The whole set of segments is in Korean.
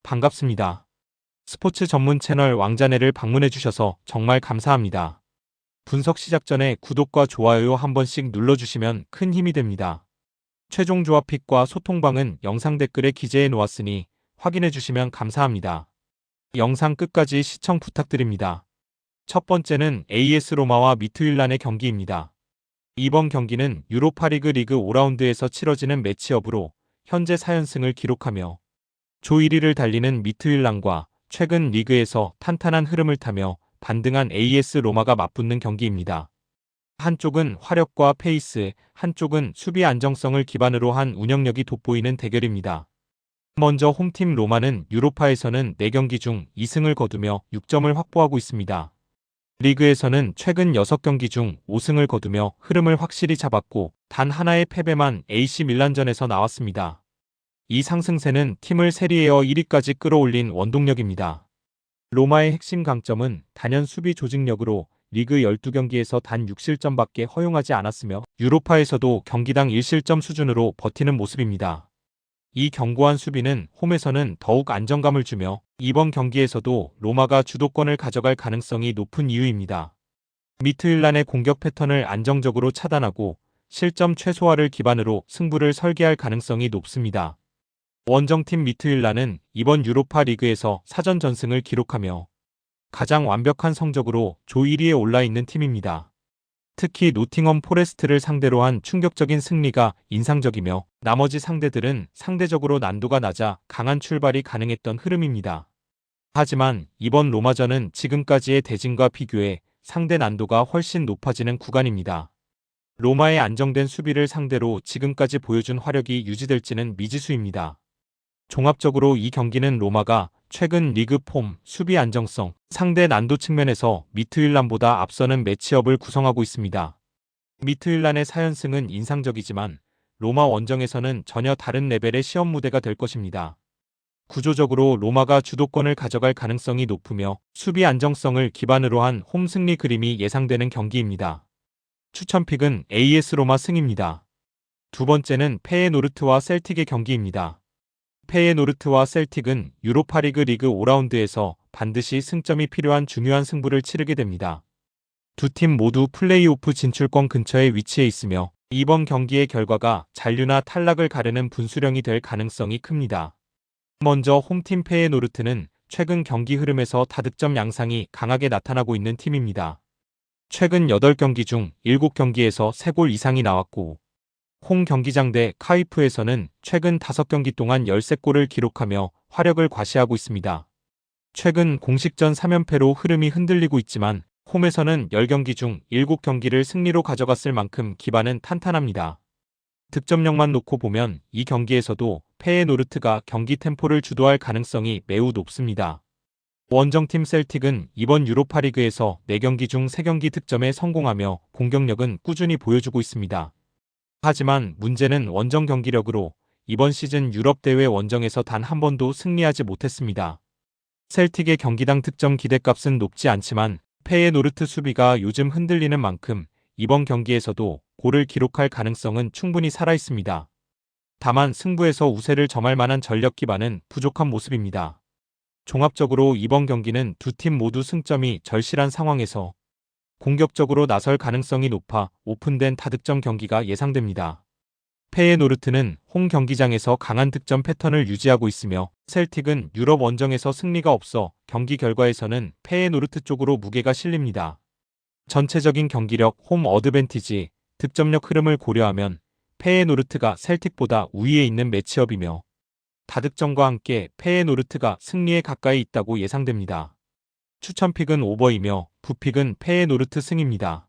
반갑습니다. 스포츠 전문 채널 왕자네를 방문해주셔서 정말 감사합니다. 분석 시작 전에 구독과 좋아요 한 번씩 눌러주시면 큰 힘이 됩니다. 최종 조합 픽과 소통방은 영상 댓글에 기재해 놓았으니 확인해주시면 감사합니다. 영상 끝까지 시청 부탁드립니다. 첫 번째는 AS 로마와 미트윌란의 경기입니다. 이번 경기는 유로파리그 리그 5라운드에서 치러지는 매치업으로 현재 4연승을 기록하며 조 1위를 달리는 미트윌란과 최근 리그에서 탄탄한 흐름을 타며 반등한 AS 로마가 맞붙는 경기입니다. 한쪽은 화력과 페이스, 한쪽은 수비 안정성을 기반으로 한 운영력이 돋보이는 대결입니다. 먼저 홈팀 로마는 유로파에서는 4경기 중 2승을 거두며 6점을 확보하고 있습니다. 리그에서는 최근 6경기 중 5승을 거두며 흐름을 확실히 잡았고 단 하나의 패배만 AC 밀란전에서 나왔습니다. 이 상승세는 팀을 세리에어 1위까지 끌어올린 원동력입니다. 로마의 핵심 강점은 단연 수비 조직력으로 리그 12경기에서 단 6실점밖에 허용하지 않았으며 유로파에서도 경기당 1실점 수준으로 버티는 모습입니다. 이 견고한 수비는 홈에서는 더욱 안정감을 주며 이번 경기에서도 로마가 주도권을 가져갈 가능성이 높은 이유입니다. 미트윌란의 공격 패턴을 안정적으로 차단하고 실점 최소화를 기반으로 승부를 설계할 가능성이 높습니다. 원정팀 미트윌란은 이번 유로파 리그에서 사전 전승을 기록하며 가장 완벽한 성적으로 조 1위에 올라있는 팀입니다. 특히 노팅엄 포레스트를 상대로 한 충격적인 승리가 인상적이며 나머지 상대들은 상대적으로 난도가 낮아 강한 출발이 가능했던 흐름입니다. 하지만 이번 로마전은 지금까지의 대진과 비교해 상대 난도가 훨씬 높아지는 구간입니다. 로마의 안정된 수비를 상대로 지금까지 보여준 화력이 유지될지는 미지수입니다. 종합적으로 이 경기는 로마가 최근 리그 폼, 수비 안정성, 상대 난도 측면에서 미트윌란보다 앞서는 매치업을 구성하고 있습니다. 미트윌란의 4연승은 인상적이지만 로마 원정에서는 전혀 다른 레벨의 시험 무대가 될 것입니다. 구조적으로 로마가 주도권을 가져갈 가능성이 높으며 수비 안정성을 기반으로 한 홈 승리 그림이 예상되는 경기입니다. 추천픽은 AS 로마 승입니다. 두 번째는 페예노르트와 셀틱의 경기입니다. 페예노르트와 셀틱은 유로파리그 리그 5라운드에서 반드시 승점이 필요한 중요한 승부를 치르게 됩니다. 두 팀 모두 플레이오프 진출권 근처에 위치해 있으며 이번 경기의 결과가 잔류나 탈락을 가르는 분수령이 될 가능성이 큽니다. 먼저 홈팀 페예노르트는 최근 경기 흐름에서 다득점 양상이 강하게 나타나고 있는 팀입니다. 최근 8경기 중 7경기에서 3골 이상이 나왔고 홈 경기장 대 카이프에서는 최근 5경기 동안 13골을 기록하며 화력을 과시하고 있습니다. 최근 공식전 3연패로 흐름이 흔들리고 있지만 홈에서는 10경기 중 7경기를 승리로 가져갔을 만큼 기반은 탄탄합니다. 득점력만 놓고 보면 이 경기에서도 페예노르트가 경기 템포를 주도할 가능성이 매우 높습니다. 원정팀 셀틱은 이번 유로파리그에서 4경기 중 3경기 득점에 성공하며 공격력은 꾸준히 보여주고 있습니다. 하지만 문제는 원정 경기력으로 이번 시즌 유럽 대회 원정에서 단 한 번도 승리하지 못했습니다. 셀틱의 경기당 득점 기대값은 높지 않지만 페예노르트 수비가 요즘 흔들리는 만큼 이번 경기에서도 골을 기록할 가능성은 충분히 살아있습니다. 다만 승부에서 우세를 점할 만한 전력 기반은 부족한 모습입니다. 종합적으로 이번 경기는 두 팀 모두 승점이 절실한 상황에서 공격적으로 나설 가능성이 높아 오픈된 다득점 경기가 예상됩니다. 페예노르트는 홈 경기장에서 강한 득점 패턴을 유지하고 있으며 셀틱은 유럽 원정에서 승리가 없어 경기 결과에서는 페예노르트 쪽으로 무게가 실립니다. 전체적인 경기력, 홈 어드밴티지, 득점력 흐름을 고려하면 페예노르트가 셀틱보다 우위에 있는 매치업이며 다득점과 함께 페예노르트가 승리에 가까이 있다고 예상됩니다. 추천픽은 오버이며 부픽은 페예노르트 승입니다.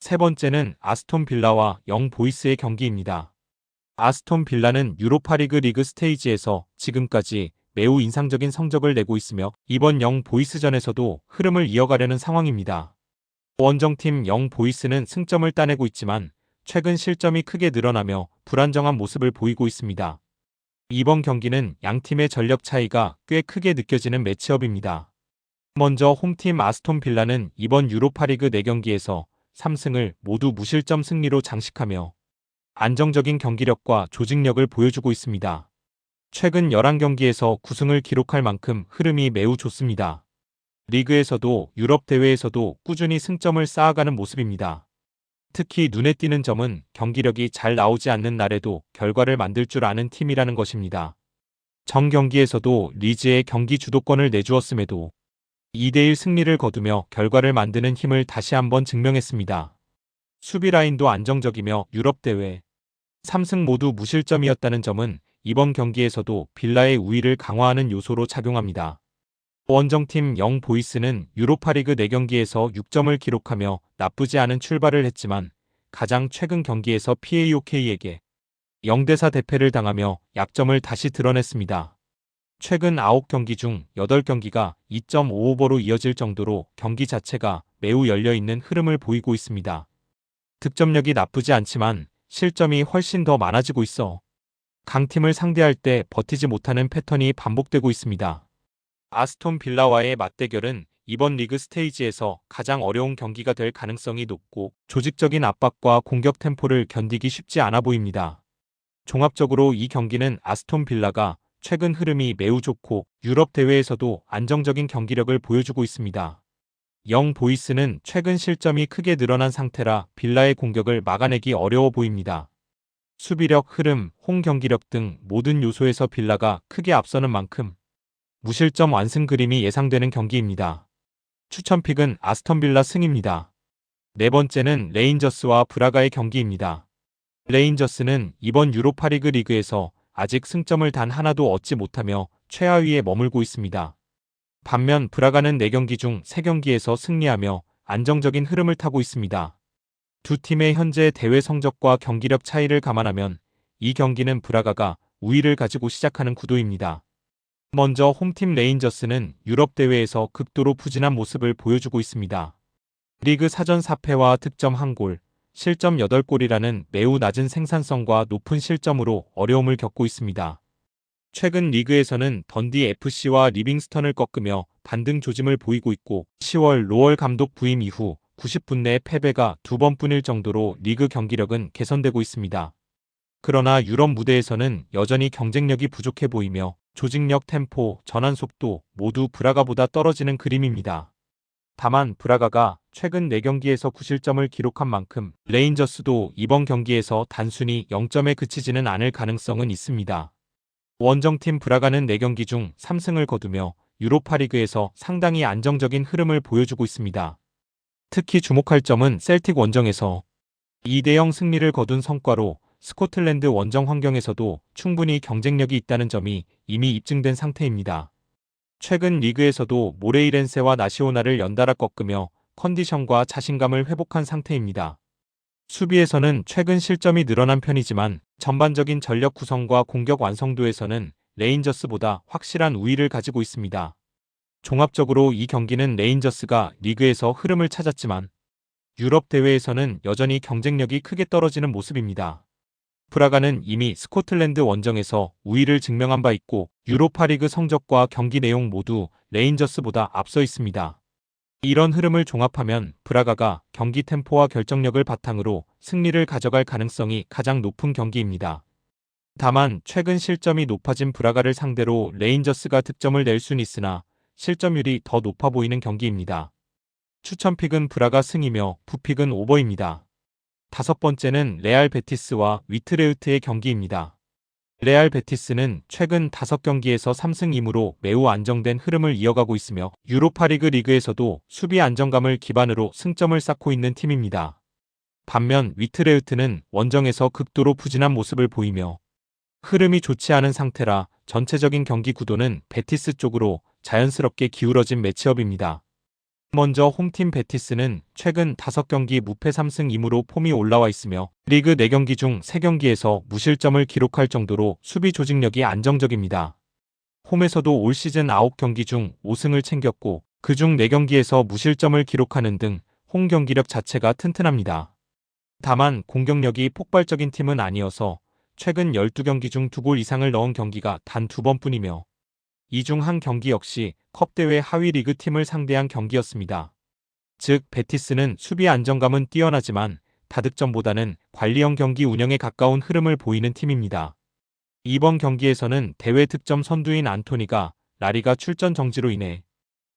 세 번째는 아스톤 빌라와 영 보이스의 경기입니다. 아스톤 빌라는 유로파리그 리그 스테이지에서 지금까지 매우 인상적인 성적을 내고 있으며 이번 영 보이스전에서도 흐름을 이어가려는 상황입니다. 원정팀 영 보이스는 승점을 따내고 있지만 최근 실점이 크게 늘어나며 불안정한 모습을 보이고 있습니다. 이번 경기는 양팀의 전력 차이가 꽤 크게 느껴지는 매치업입니다. 먼저 홈팀 아스톤 빌라는 이번 유로파리그 4경기에서 3승을 모두 무실점 승리로 장식하며 안정적인 경기력과 조직력을 보여주고 있습니다. 최근 11경기에서 9승을 기록할 만큼 흐름이 매우 좋습니다. 리그에서도 유럽 대회에서도 꾸준히 승점을 쌓아가는 모습입니다. 특히 눈에 띄는 점은 경기력이 잘 나오지 않는 날에도 결과를 만들 줄 아는 팀이라는 것입니다. 전 경기에서도 리즈에 경기 주도권을 내주었음에도 2대1 승리를 거두며 결과를 만드는 힘을 다시 한번 증명했습니다. 수비 라인도 안정적이며 유럽 대회 3승 모두 무실점이었다는 점은 이번 경기에서도 빌라의 우위를 강화하는 요소로 작용합니다. 원정팀 영 보이스는 유로파리그 4경기에서 6점을 기록하며 나쁘지 않은 출발을 했지만 가장 최근 경기에서 PAOK에게 0대4 대패를 당하며 약점을 다시 드러냈습니다. 최근 9경기 중 8경기가 2.5오버로 이어질 정도로 경기 자체가 매우 열려있는 흐름을 보이고 있습니다. 득점력이 나쁘지 않지만 실점이 훨씬 더 많아지고 있어 강팀을 상대할 때 버티지 못하는 패턴이 반복되고 있습니다. 아스톤 빌라와의 맞대결은 이번 리그 스테이지에서 가장 어려운 경기가 될 가능성이 높고 조직적인 압박과 공격 템포를 견디기 쉽지 않아 보입니다. 종합적으로 이 경기는 아스톤 빌라가 최근 흐름이 매우 좋고 유럽 대회에서도 안정적인 경기력을 보여주고 있습니다. 영 보이스는 최근 실점이 크게 늘어난 상태라 빌라의 공격을 막아내기 어려워 보입니다. 수비력, 흐름, 홈 경기력 등 모든 요소에서 빌라가 크게 앞서는 만큼 무실점 완승 그림이 예상되는 경기입니다. 추천픽은 아스톤 빌라 승입니다. 네 번째는 레인저스와 브라가의 경기입니다. 레인저스는 이번 유로파리그 리그에서 아직 승점을 단 하나도 얻지 못하며 최하위에 머물고 있습니다. 반면 브라가는 4경기 중 3경기에서 승리하며 안정적인 흐름을 타고 있습니다. 두 팀의 현재 대회 성적과 경기력 차이를 감안하면 이 경기는 브라가가 우위를 가지고 시작하는 구도입니다. 먼저 홈팀 레인저스는 유럽 대회에서 극도로 부진한 모습을 보여주고 있습니다. 리그 사전 4패와 득점 1골, 실점 8골이라는 매우 낮은 생산성과 높은 실점으로 어려움을 겪고 있습니다. 최근 리그에서는 던디 FC와 리빙스턴을 꺾으며 반등 조짐을 보이고 있고 10월 로월 감독 부임 이후 90분 내 패배가 2번뿐일 정도로 리그 경기력은 개선되고 있습니다. 그러나 유럽 무대에서는 여전히 경쟁력이 부족해 보이며 조직력, 템포, 전환 속도 모두 브라가보다 떨어지는 그림입니다. 다만 브라가가 최근 4경기에서 9실점을 기록한 만큼 레인저스도 이번 경기에서 단순히 0점에 그치지는 않을 가능성은 있습니다. 원정팀 브라가는 4경기 중 3승을 거두며 유로파리그에서 상당히 안정적인 흐름을 보여주고 있습니다. 특히 주목할 점은 셀틱 원정에서 2대0 승리를 거둔 성과로 스코틀랜드 원정 환경에서도 충분히 경쟁력이 있다는 점이 이미 입증된 상태입니다. 최근 리그에서도 모레이렌세와 나시오나를 연달아 꺾으며 컨디션과 자신감을 회복한 상태입니다. 수비에서는 최근 실점이 늘어난 편이지만 전반적인 전력 구성과 공격 완성도에서는 레인저스보다 확실한 우위를 가지고 있습니다. 종합적으로 이 경기는 레인저스가 리그에서 흐름을 찾았지만 유럽 대회에서는 여전히 경쟁력이 크게 떨어지는 모습입니다. 브라가는 이미 스코틀랜드 원정에서 우위를 증명한 바 있고 유로파리그 성적과 경기 내용 모두 레인저스보다 앞서 있습니다. 이런 흐름을 종합하면 브라가가 경기 템포와 결정력을 바탕으로 승리를 가져갈 가능성이 가장 높은 경기입니다. 다만 최근 실점이 높아진 브라가를 상대로 레인저스가 득점을 낼 수는 있으나 실점률이 더 높아 보이는 경기입니다. 추천픽은 브라가 승이며 부픽은 오버입니다. 다섯 번째는 레알 베티스와 위트레흐트의 경기입니다. 레알 베티스는 최근 5경기에서 3승 2무로 매우 안정된 흐름을 이어가고 있으며 유로파리그 리그에서도 수비 안정감을 기반으로 승점을 쌓고 있는 팀입니다. 반면 위트레흐트는 원정에서 극도로 부진한 모습을 보이며 흐름이 좋지 않은 상태라 전체적인 경기 구도는 베티스 쪽으로 자연스럽게 기울어진 매치업입니다. 먼저 홈팀 베티스는 최근 5경기 무패 3승 2무로 폼이 올라와 있으며 리그 4경기 중 3경기에서 무실점을 기록할 정도로 수비 조직력이 안정적입니다. 홈에서도 올 시즌 9경기 중 5승을 챙겼고 그중 4경기에서 무실점을 기록하는 등 홈 경기력 자체가 튼튼합니다. 다만 공격력이 폭발적인 팀은 아니어서 최근 12경기 중 2골 이상을 넣은 경기가 단 2번뿐이며 이 중 한 경기 역시 컵대회 하위 리그 팀을 상대한 경기였습니다. 즉 베티스는 수비 안정감은 뛰어나지만 다득점보다는 관리형 경기 운영에 가까운 흐름을 보이는 팀입니다. 이번 경기에서는 대회 득점 선두인 안토니가 라리가 출전 정지로 인해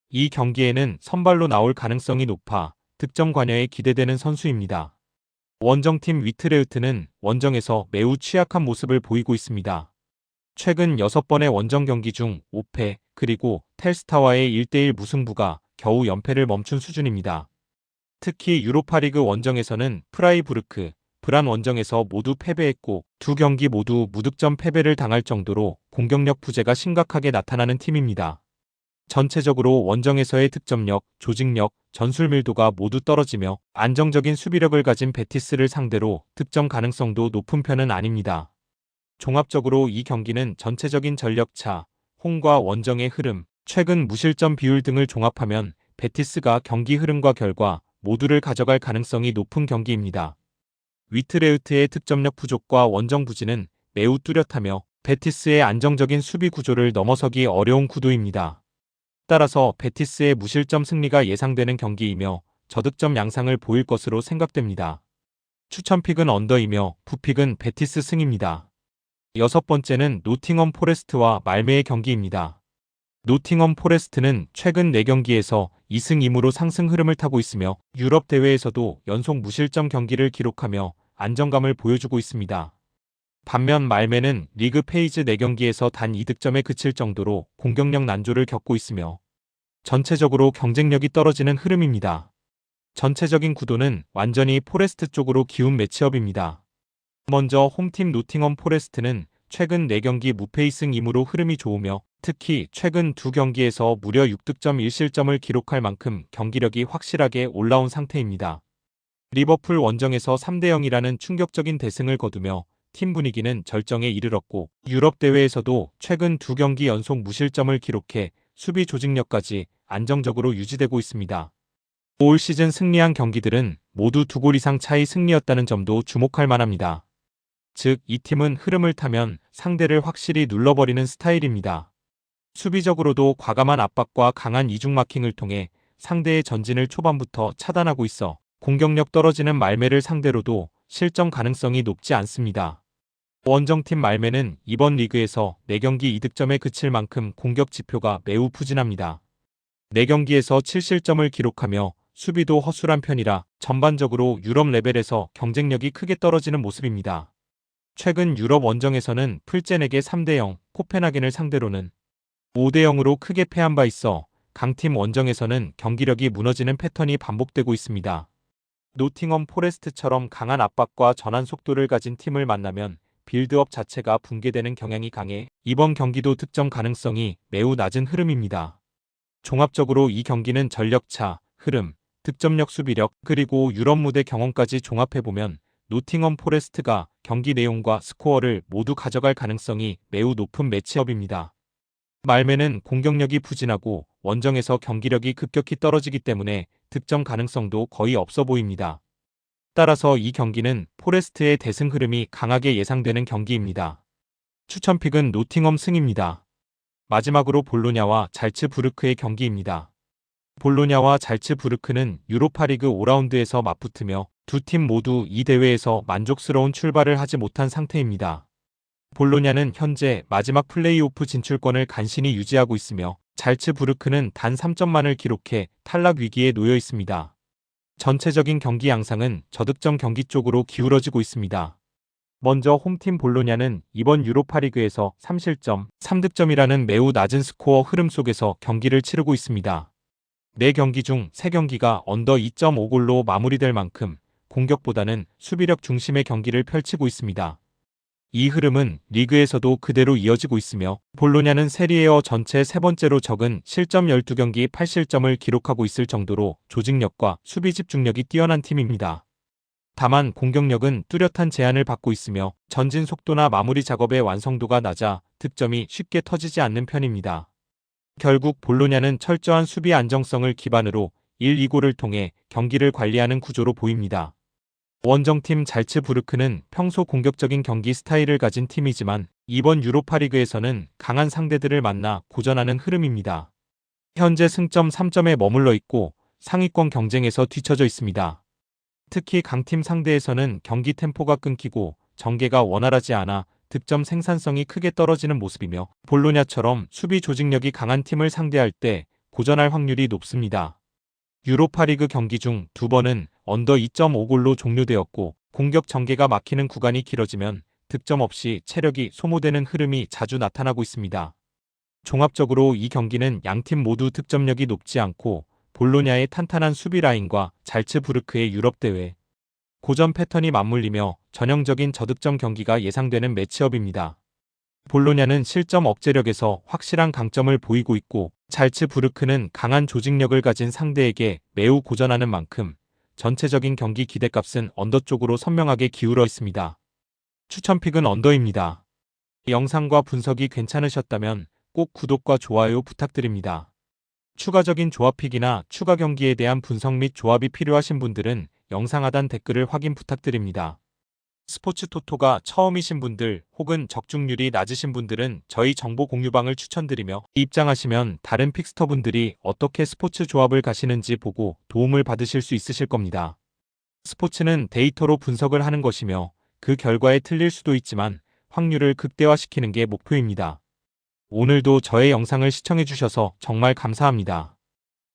이 경기에는 선발로 나올 가능성이 높아 득점 관여에 기대되는 선수입니다. 원정팀 위트레흐트는 원정에서 매우 취약한 모습을 보이고 있습니다. 최근 6번의 원정 경기 중 5패, 그리고 텔스타와의 1대1 무승부가 겨우 연패를 멈춘 수준입니다. 특히 유로파리그 원정에서는 프라이부르크, 브란 원정에서 모두 패배했고 두 경기 모두 무득점 패배를 당할 정도로 공격력 부재가 심각하게 나타나는 팀입니다. 전체적으로 원정에서의 득점력, 조직력, 전술 밀도가 모두 떨어지며 안정적인 수비력을 가진 베티스를 상대로 득점 가능성도 높은 편은 아닙니다. 종합적으로 이 경기는 전체적인 전력차, 홈과 원정의 흐름, 최근 무실점 비율 등을 종합하면 베티스가 경기 흐름과 결과 모두를 가져갈 가능성이 높은 경기입니다. 위트레흐트의 득점력 부족과 원정 부진은 매우 뚜렷하며 베티스의 안정적인 수비 구조를 넘어서기 어려운 구도입니다. 따라서 베티스의 무실점 승리가 예상되는 경기이며 저득점 양상을 보일 것으로 생각됩니다. 추천픽은 언더이며 부픽은 베티스 승입니다. 6번째는 노팅엄 포레스트와 말메의 경기입니다. 노팅엄 포레스트는 최근 4경기에서 2승 2무로 상승 흐름을 타고 있으며 유럽 대회에서도 연속 무실점 경기를 기록하며 안정감을 보여주고 있습니다. 반면 말메는 리그 페이즈 4경기에서 단 2득점에 그칠 정도로 공격력 난조를 겪고 있으며 전체적으로 경쟁력이 떨어지는 흐름입니다. 전체적인 구도는 완전히 포레스트 쪽으로 기운 매치업입니다. 먼저 홈팀 노팅엄 포레스트는 최근 4경기 무패 2승 2무로 흐름이 좋으며 특히 최근 2경기에서 무려 6득점 1실점을 기록할 만큼 경기력이 확실하게 올라온 상태입니다. 리버풀 원정에서 3대0이라는 충격적인 대승을 거두며 팀 분위기는 절정에 이르렀고 유럽 대회에서도 최근 2경기 연속 무실점을 기록해 수비 조직력까지 안정적으로 유지되고 있습니다. 올 시즌 승리한 경기들은 모두 2골 이상 차이 승리였다는 점도 주목할 만합니다. 즉, 이 팀은 흐름을 타면 상대를 확실히 눌러버리는 스타일입니다. 수비적으로도 과감한 압박과 강한 이중 마킹을 통해 상대의 전진을 초반부터 차단하고 있어 공격력 떨어지는 말메를 상대로도 실점 가능성이 높지 않습니다. 원정팀 말메는 이번 리그에서 4경기 2득점에 그칠 만큼 공격 지표가 매우 부진합니다. 4경기에서 7실점을 기록하며 수비도 허술한 편이라 전반적으로 유럽 레벨에서 경쟁력이 크게 떨어지는 모습입니다. 최근 유럽 원정에서는 풀젠에게 3대0, 코펜하겐을 상대로는 5대0으로 크게 패한 바 있어 강팀 원정에서는 경기력이 무너지는 패턴이 반복되고 있습니다. 노팅엄 포레스트처럼 강한 압박과 전환 속도를 가진 팀을 만나면 빌드업 자체가 붕괴되는 경향이 강해 이번 경기도 득점 가능성이 매우 낮은 흐름입니다. 종합적으로 이 경기는 전력차, 흐름, 득점력 수비력, 그리고 유럽 무대 경험까지 종합해보면 노팅엄 포레스트가 경기 내용과 스코어를 모두 가져갈 가능성이 매우 높은 매치업입니다. 말메는 공격력이 부진하고 원정에서 경기력이 급격히 떨어지기 때문에 득점 가능성도 거의 없어 보입니다. 따라서 이 경기는 포레스트의 대승 흐름이 강하게 예상되는 경기입니다. 추천픽은 노팅엄 승입니다. 마지막으로 볼로냐와 잘츠부르크의 경기입니다. 볼로냐와 잘츠부르크는 유로파리그 5라운드에서 맞붙으며 두 팀 모두 이 대회에서 만족스러운 출발을 하지 못한 상태입니다. 볼로냐는 현재 마지막 플레이오프 진출권을 간신히 유지하고 있으며 잘츠부르크는 단 3점만을 기록해 탈락 위기에 놓여 있습니다. 전체적인 경기 양상은 저득점 경기 쪽으로 기울어지고 있습니다. 먼저 홈팀 볼로냐는 이번 유로파리그에서 3실점, 3득점이라는 매우 낮은 스코어 흐름 속에서 경기를 치르고 있습니다. 4경기 중 3경기가 언더 2.5골로 마무리될 만큼 공격보다는 수비력 중심의 경기를 펼치고 있습니다. 이 흐름은 리그에서도 그대로 이어지고 있으며 볼로냐는 세리에어 전체 3번째로 적은 실점 12경기 8실점을 기록하고 있을 정도로 조직력과 수비 집중력이 뛰어난 팀입니다. 다만 공격력은 뚜렷한 제한을 받고 있으며 전진 속도나 마무리 작업의 완성도가 낮아 득점이 쉽게 터지지 않는 편입니다. 결국 볼로냐는 철저한 수비 안정성을 기반으로 1-2골을 통해 경기를 관리하는 구조로 보입니다. 원정팀 잘츠부르크는 평소 공격적인 경기 스타일을 가진 팀이지만 이번 유로파리그에서는 강한 상대들을 만나 고전하는 흐름입니다. 현재 승점 3점에 머물러 있고 상위권 경쟁에서 뒤처져 있습니다. 특히 강팀 상대에서는 경기 템포가 끊기고 전개가 원활하지 않아 득점 생산성이 크게 떨어지는 모습이며 볼로냐처럼 수비 조직력이 강한 팀을 상대할 때 고전할 확률이 높습니다. 유로파리그 경기 중 2번은 언더 2.5골로 종료되었고 공격 전개가 막히는 구간이 길어지면 득점 없이 체력이 소모되는 흐름이 자주 나타나고 있습니다. 종합적으로 이 경기는 양팀 모두 득점력이 높지 않고 볼로냐의 탄탄한 수비 라인과 잘츠부르크의 유럽 대회 고전 패턴이 맞물리며 전형적인 저득점 경기가 예상되는 매치업입니다. 볼로냐는 실점 억제력에서 확실한 강점을 보이고 있고 잘츠부르크는 강한 조직력을 가진 상대에게 매우 고전하는 만큼 전체적인 경기 기대값은 언더 쪽으로 선명하게 기울어 있습니다. 추천픽은 언더입니다. 영상과 분석이 괜찮으셨다면 꼭 구독과 좋아요 부탁드립니다. 추가적인 조합픽이나 추가 경기에 대한 분석 및 조합이 필요하신 분들은 영상 하단 댓글을 확인 부탁드립니다. 스포츠 토토가 처음이신 분들 혹은 적중률이 낮으신 분들은 저희 정보 공유방을 추천드리며 입장하시면 다른 픽스터분들이 어떻게 스포츠 조합을 가시는지 보고 도움을 받으실 수 있으실 겁니다. 스포츠는 데이터로 분석을 하는 것이며 그 결과에 틀릴 수도 있지만 확률을 극대화시키는 게 목표입니다. 오늘도 저의 영상을 시청해주셔서 정말 감사합니다.